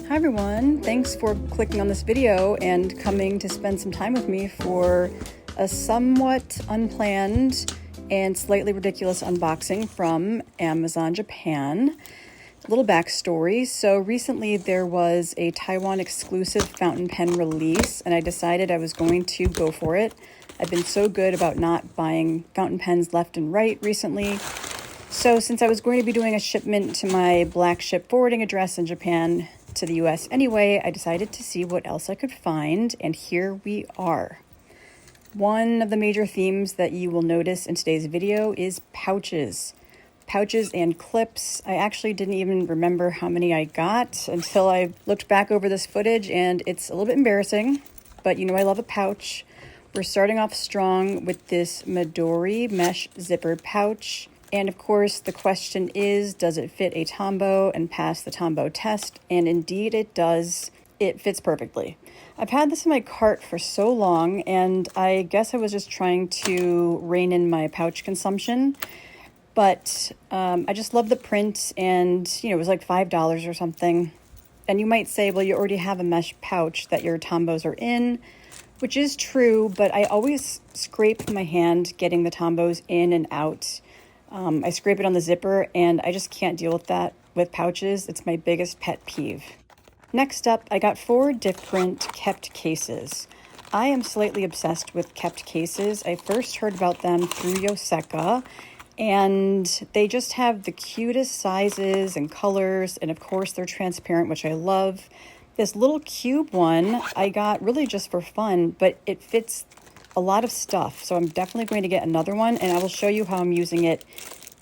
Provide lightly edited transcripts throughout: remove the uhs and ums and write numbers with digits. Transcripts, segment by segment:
Hi everyone, thanks for clicking on this video and coming to spend some time with me for a somewhat unplanned and slightly ridiculous unboxing from Amazon Japan. A little backstory. So recently there was a Taiwan exclusive fountain pen release and I decided I was going to go for it. I've been so good about not buying fountain pens left and right recently. So since I was going to be doing a shipment to my black ship forwarding address in Japan to the US anyway, I decided to see what else I could find, and here we are. One of the major themes that you will notice in today's video is pouches. Pouches and clips. I actually didn't even remember how many I got until I looked back over this footage, and it's a little bit embarrassing, but you know I love a pouch. We're starting off strong with this Midori mesh zipper pouch. And of course, the question is, does it fit a Tombow and pass the Tombow test? And indeed it does. It fits perfectly. I've had this in my cart for so long, and I guess I was just trying to rein in my pouch consumption. But I just love the print, and it was like $5 or something. And you might say, well, you already have a mesh pouch that your Tombows are in, which is true, but I always scrape my hand getting the Tombows in and out. I scrape it on the zipper, and I just can't deal with that with pouches. It's my biggest pet peeve. Next up, I got 4 different kept cases. I am slightly obsessed with kept cases. I first heard about them through Yoseka, and they just have the cutest sizes and colors, and of course they're transparent, which I love. This little cube one I got really just for fun, but it fits a lot of stuff, so I'm definitely going to get another one, and I will show you how I'm using it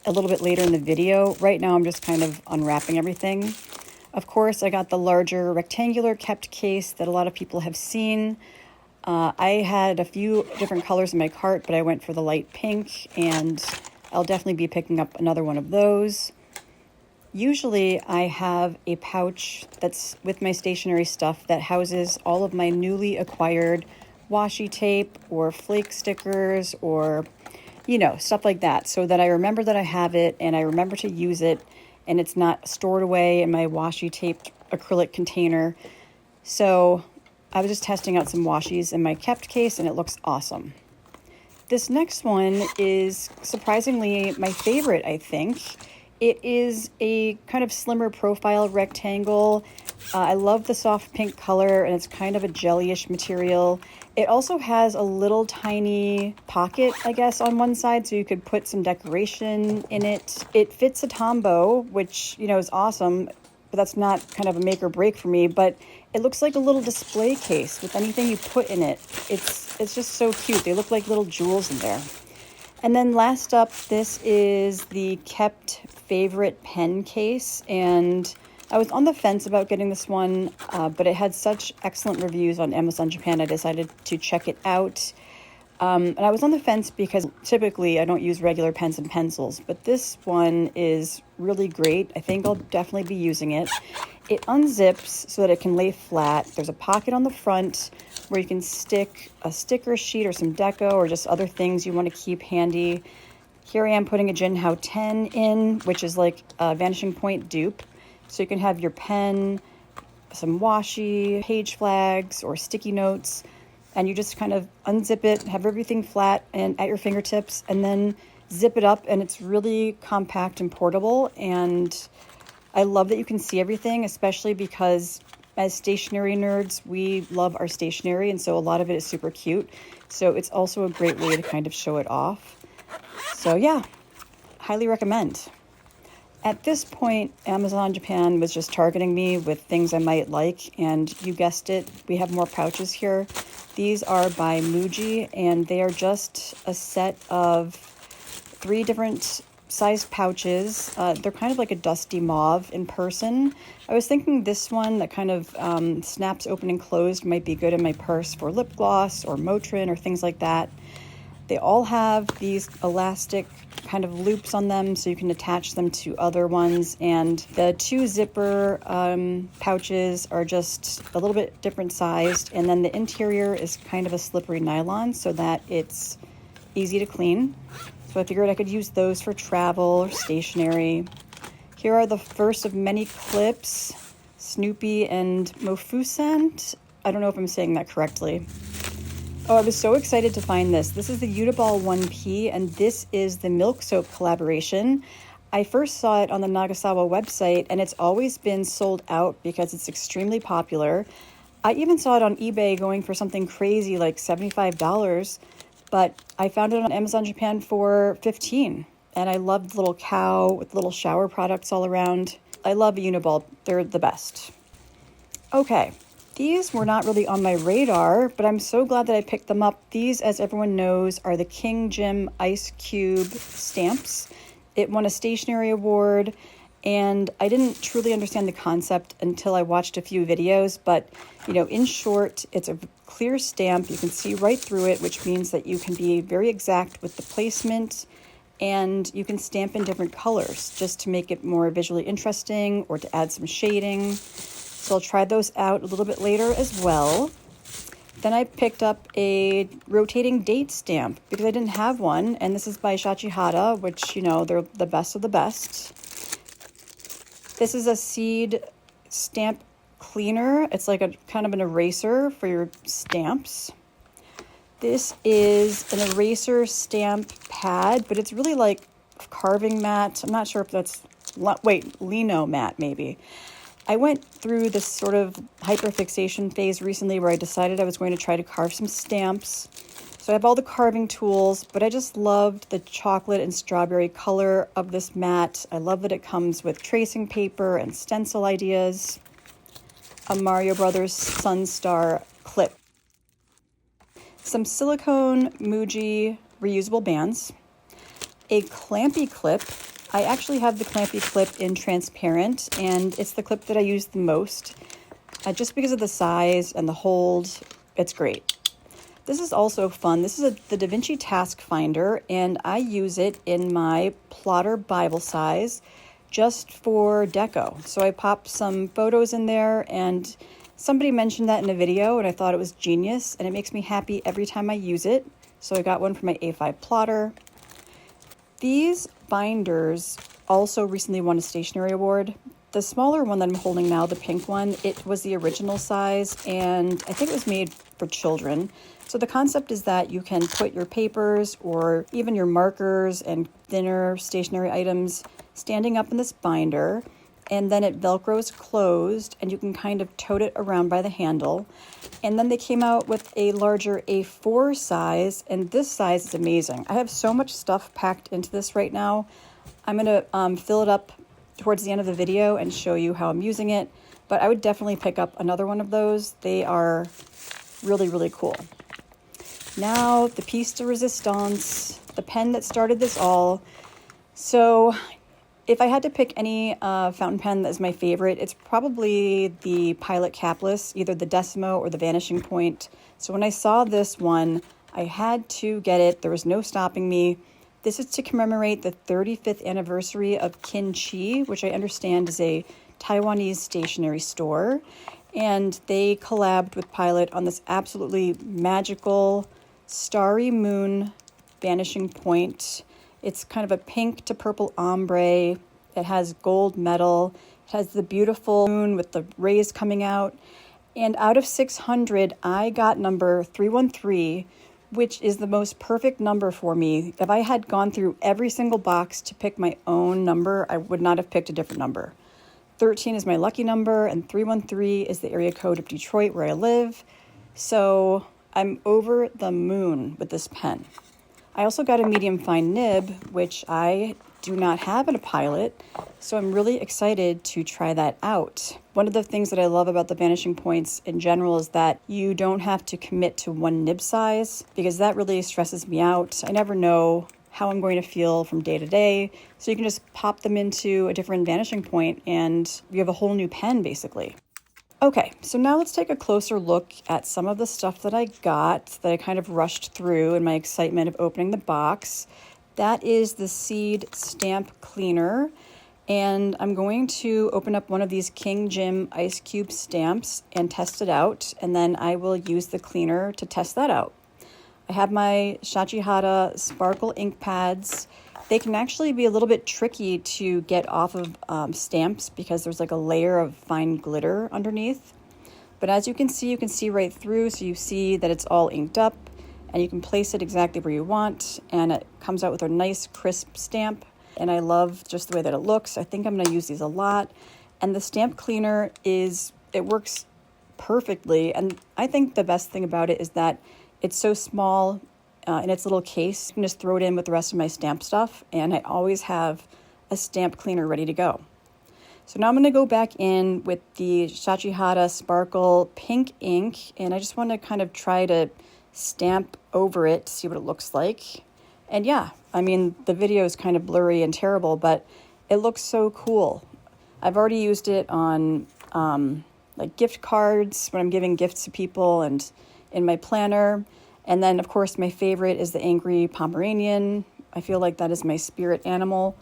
a little bit later in the video. Right now I'm just kind of unwrapping everything. Of course, I got the larger rectangular kept case that a lot of people have seen. I had a few different colors in my cart, but I went for the light pink, and I'll definitely be picking up another one of those. Usually I have a pouch that's with my stationery stuff that houses all of my newly acquired washi tape or flake stickers or stuff like that, so that I remember that I have it and I remember to use it, and it's not stored away in my washi taped acrylic container. So I was just testing out some washis in my kept case, and it looks awesome. This next one is surprisingly my favorite, I think. It is a kind of slimmer profile rectangle. I love the soft pink color, and it's kind of a jellyish material. It also has a little tiny pocket, I guess, on one side, so you could put some decoration in it. It fits a Tombow, which, is awesome, but that's not kind of a make or break for me. But it looks like a little display case with anything you put in it. It's just so cute. They look like little jewels in there. And then last up, this is the kept favorite pen case, and I was on the fence about getting this one, but it had such excellent reviews on Amazon Japan, I decided to check it out. And I was on the fence because typically I don't use regular pens and pencils, but this one is really great. I think I'll definitely be using it. It unzips so that it can lay flat. There's a pocket on the front where you can stick a sticker sheet or some deco or just other things you want to keep handy. Here I am putting a Jinhao 10 in, which is like a Vanishing Point dupe. So you can have your pen, some washi, page flags, or sticky notes, and you just kind of unzip it, have everything flat and at your fingertips, and then zip it up, and it's really compact and portable. And I love that you can see everything, especially because as stationery nerds, we love our stationery, and so a lot of it is super cute. So it's also a great way to kind of show it off. So yeah, highly recommend. At this point, Amazon Japan was just targeting me with things I might like, and you guessed it, we have more pouches here. These are by Muji, and they are just a set of 3 different size pouches. They're kind of like a dusty mauve in person. I was thinking this one that kind of snaps open and closed might be good in my purse for lip gloss or Motrin or things like that. They all have these elastic kind of loops on them so you can attach them to other ones, and the 2 zipper pouches are just a little bit different sized, and then the interior is kind of a slippery nylon so that it's easy to clean. So I figured I could use those for travel or stationery. Here are the first of many clips. Snoopy and Mofusant. I don't know if I'm saying that correctly. Oh, I was so excited to find this. This is the Udaball 1P, and this is the Milk Soap collaboration. I first saw it on the Nagasawa website, and it's always been sold out because it's extremely popular. I even saw it on eBay going for something crazy like $75, but I found it on Amazon Japan for $15. And I love the little cow with little shower products all around. I love Uniball. They're the best. Okay, these were not really on my radar, but I'm so glad that I picked them up. These, as everyone knows, are the King Jim Ice Cube stamps. It won a stationery award, and I didn't truly understand the concept until I watched a few videos, but in short, it's a clear stamp. You can see right through it, which means that you can be very exact with the placement, and you can stamp in different colors just to make it more visually interesting or to add some shading. So I'll try those out a little bit later as well. Then I picked up a rotating date stamp because I didn't have one, and this is by Shachihara, which, they're the best of the best. This is a seed stamp cleaner. It's like a kind of an eraser for your stamps. This is an eraser stamp pad, but it's really like carving mat. I'm not sure if that's, lino mat maybe. I went through this sort of hyperfixation phase recently where I decided I was going to try to carve some stamps. So I have all the carving tools, but I just loved the chocolate and strawberry color of this mat. I love that it comes with tracing paper and stencil ideas. A Mario Brothers Sunstar clip. Some silicone Muji reusable bands, a clampy clip. I actually have the clampy clip in transparent, and it's the clip that I use the most. Just because of the size and the hold, it's great. This is also fun. This is the Da Vinci Task Finder, and I use it in my plotter Bible size just for deco. So I pop some photos in there, and somebody mentioned that in a video, and I thought it was genius, and it makes me happy every time I use it. So I got one for my A5 plotter. These binders also recently won a stationery award. The smaller one that I'm holding now, the pink one, it was the original size, and I think it was made for children. So the concept is that you can put your papers or even your markers and thinner stationery items standing up in this binder, and then it Velcros closed, and you can kind of tote it around by the handle. And then they came out with a larger A4 size, and this size is amazing. I have so much stuff packed into this right now. I'm going to fill it up towards the end of the video and show you how I'm using it, but I would definitely pick up another one of those. They are really, really cool. Now, the piece de resistance, the pen that started this all. So if I had to pick any fountain pen that is my favorite, it's probably the Pilot Capless, either the Decimo or the Vanishing Point. So when I saw this one, I had to get it. There was no stopping me. This is to commemorate the 35th anniversary of Kin-Chi, which I understand is a Taiwanese stationery store. And they collabed with Pilot on this absolutely magical Starry Moon Vanishing Point. It's kind of a pink to purple ombre. It has gold metal. It has the beautiful moon with the rays coming out. And out of 600, I got number 313, which is the most perfect number for me. If I had gone through every single box to pick my own number, I would not have picked a different number. 13 is my lucky number, and 313 is the area code of Detroit where I live. So I'm over the moon with this pen. I also got a medium fine nib, which I do not have in a Pilot, so I'm really excited to try that out. One of the things that I love about the Vanishing Points in general is that you don't have to commit to one nib size, because that really stresses me out. I never know how I'm going to feel from day to day, so you can just pop them into a different Vanishing Point and you have a whole new pen basically. Okay, so now let's take a closer look at some of the stuff that I got that I kind of rushed through in my excitement of opening the box. That is the Seed Stamp Cleaner, and I'm going to open up one of these King Jim Ice Cube stamps and test it out, and then I will use the cleaner to test that out. I have my Shachihara Sparkle ink pads, They can actually be a little bit tricky to get off of stamps because there's like a layer of fine glitter underneath. But as you can see right through, so you see that it's all inked up, and you can place it exactly where you want, and it comes out with a nice crisp stamp. And I love just the way that it looks. I think I'm going to use these a lot. And the stamp cleaner it works perfectly. And I think the best thing about it is that it's so small in its little case. I can just throw it in with the rest of my stamp stuff, and I always have a stamp cleaner ready to go. So now I'm going to go back in with the Shachihara Sparkle Pink ink, and I just want to kind of try to stamp over it to see what it looks like. And yeah, I mean, the video is kind of blurry and terrible, but it looks so cool. I've already used it on like gift cards when I'm giving gifts to people and in my planner. And then, of course, my favorite is the Angry Pomeranian. I feel like that is my spirit animal.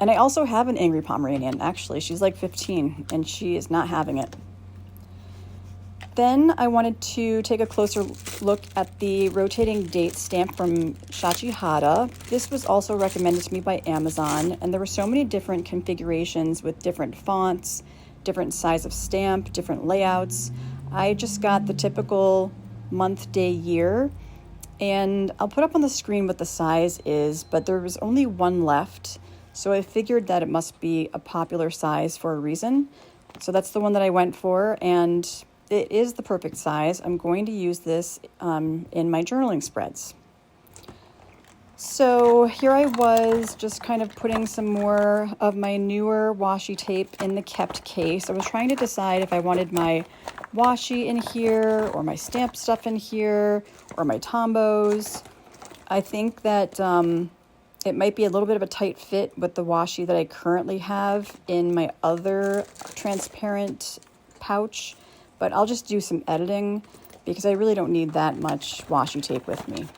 And I also have an Angry Pomeranian, actually. She's like 15, and she is not having it. Then I wanted to take a closer look at the rotating date stamp from Shachihara. This was also recommended to me by Amazon, and there were so many different configurations with different fonts, different size of stamp, different layouts. I just got the typical month, day, year, and I'll put up on the screen what the size is, but there was only one left, so I figured that it must be a popular size for a reason. So that's the one that I went for, and it is the perfect size. I'm going to use this in my journaling spreads. So here I was just kind of putting some more of my newer washi tape in the kept case. I was trying to decide if I wanted my washi in here or my stamp stuff in here or my Tombos. I think that it might be a little bit of a tight fit with the washi that I currently have in my other transparent pouch, but I'll just do some editing because I really don't need that much washi tape with me.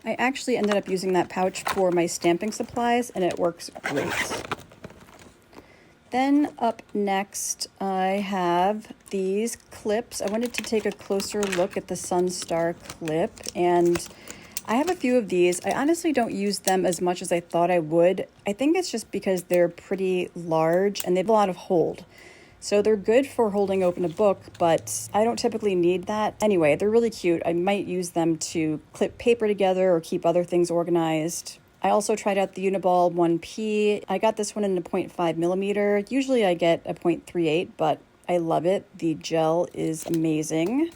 I actually ended up using that pouch for my stamping supplies, and it works great. Then up next, I have these clips. I wanted to take a closer look at the Sunstar clip, and I have a few of these. I honestly don't use them as much as I thought I would. I think it's just because they're pretty large and they have a lot of hold. So they're good for holding open a book, but I don't typically need that. Anyway, they're really cute. I might use them to clip paper together or keep other things organized. I also tried out the Uniball 1P. I got this one in a 0.5 millimeter. Usually I get a 0.38, but I love it. The gel is amazing.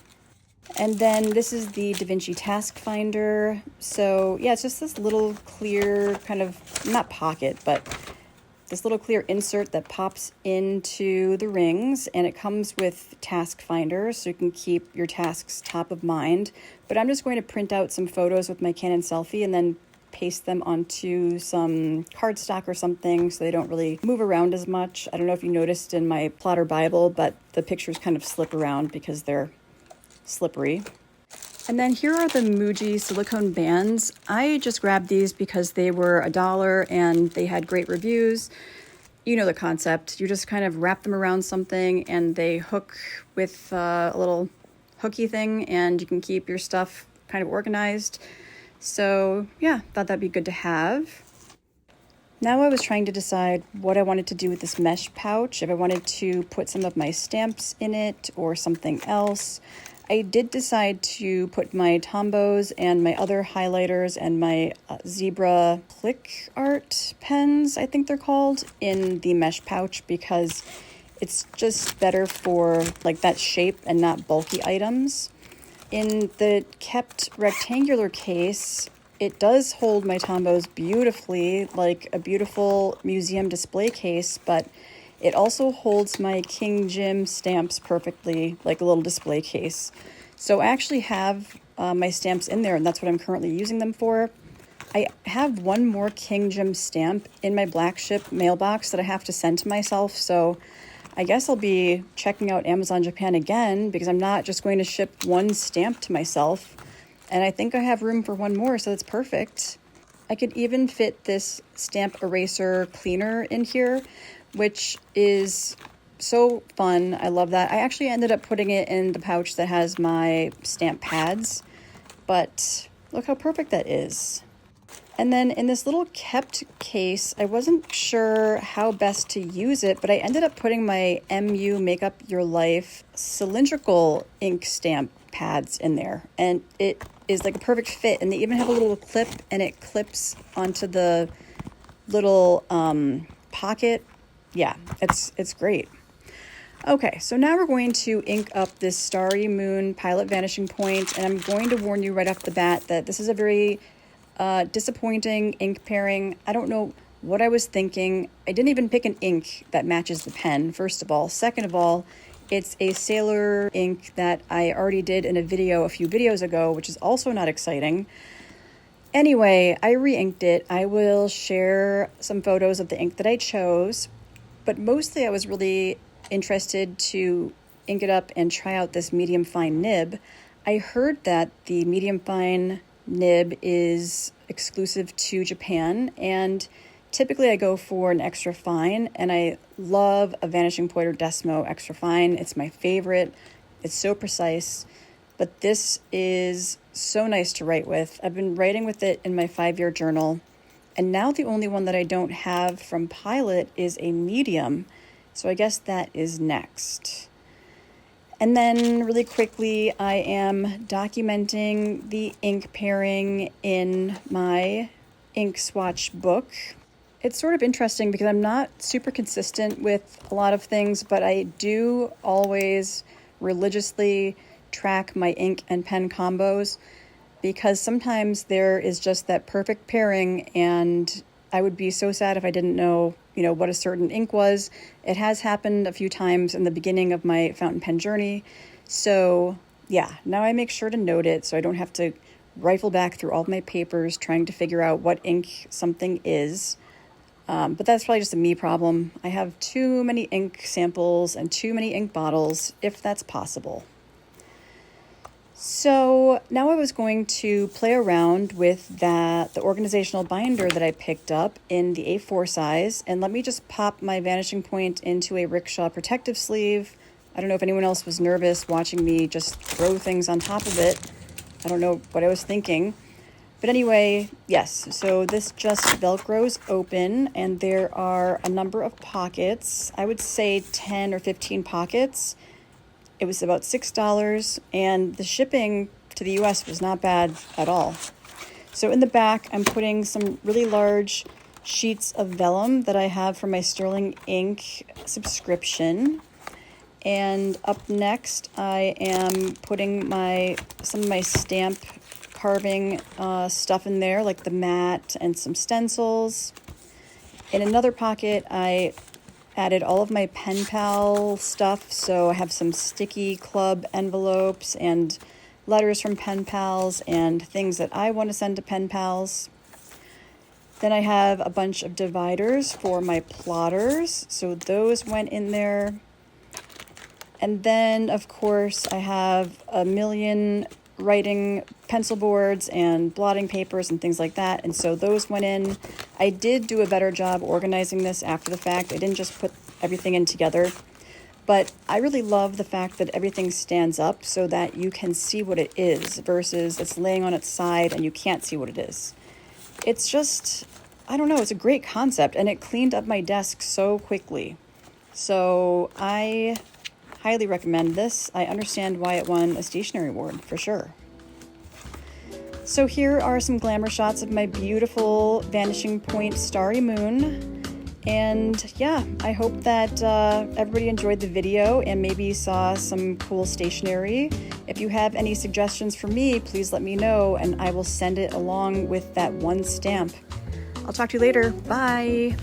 And then this is the Da Vinci Task Finder. So yeah, it's just this little clear kind of, not pocket, but this little clear insert that pops into the rings, and it comes with task finder so you can keep your tasks top of mind. But I'm just going to print out some photos with my Canon selfie and then paste them onto some cardstock or something so they don't really move around as much. I don't know if you noticed in my plotter Bible, but the pictures kind of slip around because they're slippery. And then here are the Muji silicone bands. I just grabbed these because they were $1 and they had great reviews. You know the concept. You just kind of wrap them around something and they hook with a little hooky thing, and you can keep your stuff kind of organized. So yeah, thought that'd be good to have. Now I was trying to decide what I wanted to do with this mesh pouch, if I wanted to put some of my stamps in it or something else. I did decide to put my Tombos and my other highlighters and my zebra click art pens, I think they're called, in the mesh pouch because it's just better for like that shape and not bulky items. In the kept rectangular case, it does hold my Tombos beautifully, like a beautiful museum display case, but it also holds my King Jim stamps perfectly, like a little display case. So I actually have my stamps in there, and that's what I'm currently using them for. I have one more King Jim stamp in my black ship mailbox that I have to send to myself, so I guess I'll be checking out Amazon Japan again because I'm not just going to ship one stamp to myself. And I think I have room for one more, so that's perfect. I could even fit this stamp eraser cleaner in here, which is so fun. I love that. I actually ended up putting it in the pouch that has my stamp pads, but look how perfect that is. And then in this little kept case, I wasn't sure how best to use it, but I ended up putting my MU Make Up Your Life cylindrical ink stamp pads in there. And it is like a perfect fit. And they even have a little clip, and it clips onto the little pocket. Yeah, it's great. Okay, so now we're going to ink up this Starry Moon Pilot Vanishing Point, and I'm going to warn you right off the bat that this is a very disappointing ink pairing. I don't know what I was thinking. I didn't even pick an ink that matches the pen, first of all. Second of all, it's a Sailor ink that I already did in a video a few videos ago, which is also not exciting. Anyway, I re-inked it. I will share some photos of the ink that I chose, but mostly I was really interested to ink it up and try out this medium fine nib. I heard that the medium fine nib is exclusive to Japan, and typically I go for an extra fine, and I love a Vanishing Point or Desmo extra fine. It's my favorite. It's so precise, but this is so nice to write with. I've been writing with it in my 5-year journal, and now the only one that I don't have from Pilot is a medium, so I guess that is next. And then really quickly, I am documenting the ink pairing in my ink swatch book. It's sort of interesting because I'm not super consistent with a lot of things, but I do always religiously track my ink and pen combos, because sometimes there is just that perfect pairing, and I would be so sad if I didn't know what a certain ink was. It has happened a few times in the beginning of my fountain pen journey. So yeah, now I make sure to note it so I don't have to rifle back through all of my papers trying to figure out what ink something is. But that's probably just a me problem. I have too many ink samples and too many ink bottles, if that's possible. So now I was going to play around with the organizational binder that I picked up in the A4 size, and let me just pop my Vanishing Point into a rickshaw protective sleeve. I don't know if anyone else was nervous watching me just throw things on top of it. I don't know what I was thinking. But anyway, yes, so this just Velcros open, and there are a number of pockets. I would say 10 or 15 pockets. It was about $6, and the shipping to the US was not bad at all. So in the back, I'm putting some really large sheets of vellum that I have for my Sterling Ink subscription. And up next, I am putting some of my stamp carving stuff in there, like the mat and some stencils. In another pocket, I added all of my pen pal stuff, so I have some sticky club envelopes and letters from pen pals and things that I want to send to pen pals. Then I have a bunch of dividers for my plotters, so those went in there. And then, of course, I have a million writing pencil boards and blotting papers and things like that, and so those went in. I did do a better job organizing this after the fact. I didn't just put everything in together, but I really love the fact that everything stands up so that you can see what it is versus it's laying on its side and you can't see what it is. It's just, I don't know, it's a great concept, and it cleaned up my desk so quickly. So I highly recommend this. I understand why it won a stationery award, for sure. So here are some glamour shots of my beautiful Vanishing Point Starry Moon. And yeah, I hope that everybody enjoyed the video and maybe saw some cool stationery. If you have any suggestions for me, please let me know, and I will send it along with that one stamp. I'll talk to you later. Bye.